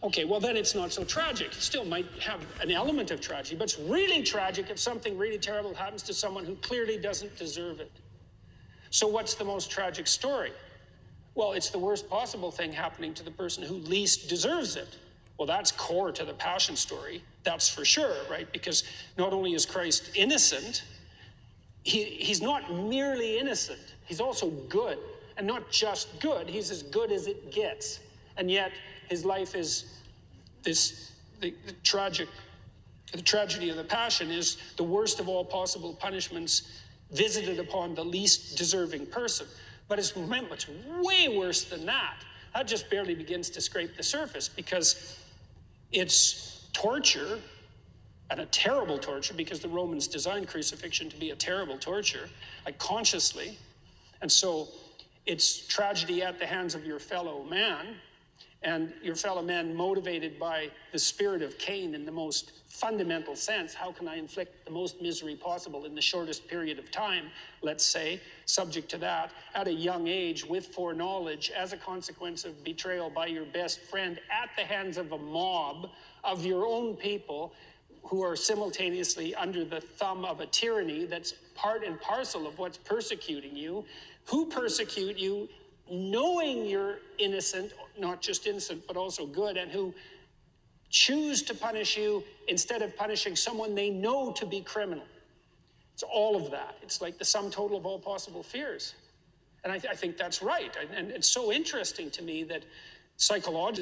Okay, well then it's not so tragic. It still might have an element of tragedy, but it's really tragic if something really terrible happens to someone who clearly doesn't deserve it. So what's the most tragic story? Well, it's the worst possible thing happening to the person who least deserves it. Well, that's core to the Passion story, that's for sure, right? Because not only is Christ innocent, he's not merely innocent, he's also good. And not just good, he's as good as it gets. And yet, his life is the tragedy of the Passion is the worst of all possible punishments visited upon the least deserving person. But it's way worse than that. That just barely begins to scrape the surface, because it's torture, and a terrible torture, because the Romans designed crucifixion to be a terrible torture, like consciously. And so it's tragedy at the hands of your fellow man, and your fellow man motivated by the spirit of Cain in the most fundamental sense. How can I inflict the most misery possible in the shortest period of time, let's say, subject to that, at a young age, with foreknowledge, as a consequence of betrayal by your best friend at the hands of a mob of your own people who are simultaneously under the thumb of a tyranny that's part and parcel of what's persecuting you, who persecute you knowing you're innocent, not just innocent, but also good, and who choose to punish you instead of punishing someone they know to be criminal. It's all of that. It's like the sum total of all possible fears. And I think that's right. And it's so interesting to me that psychologists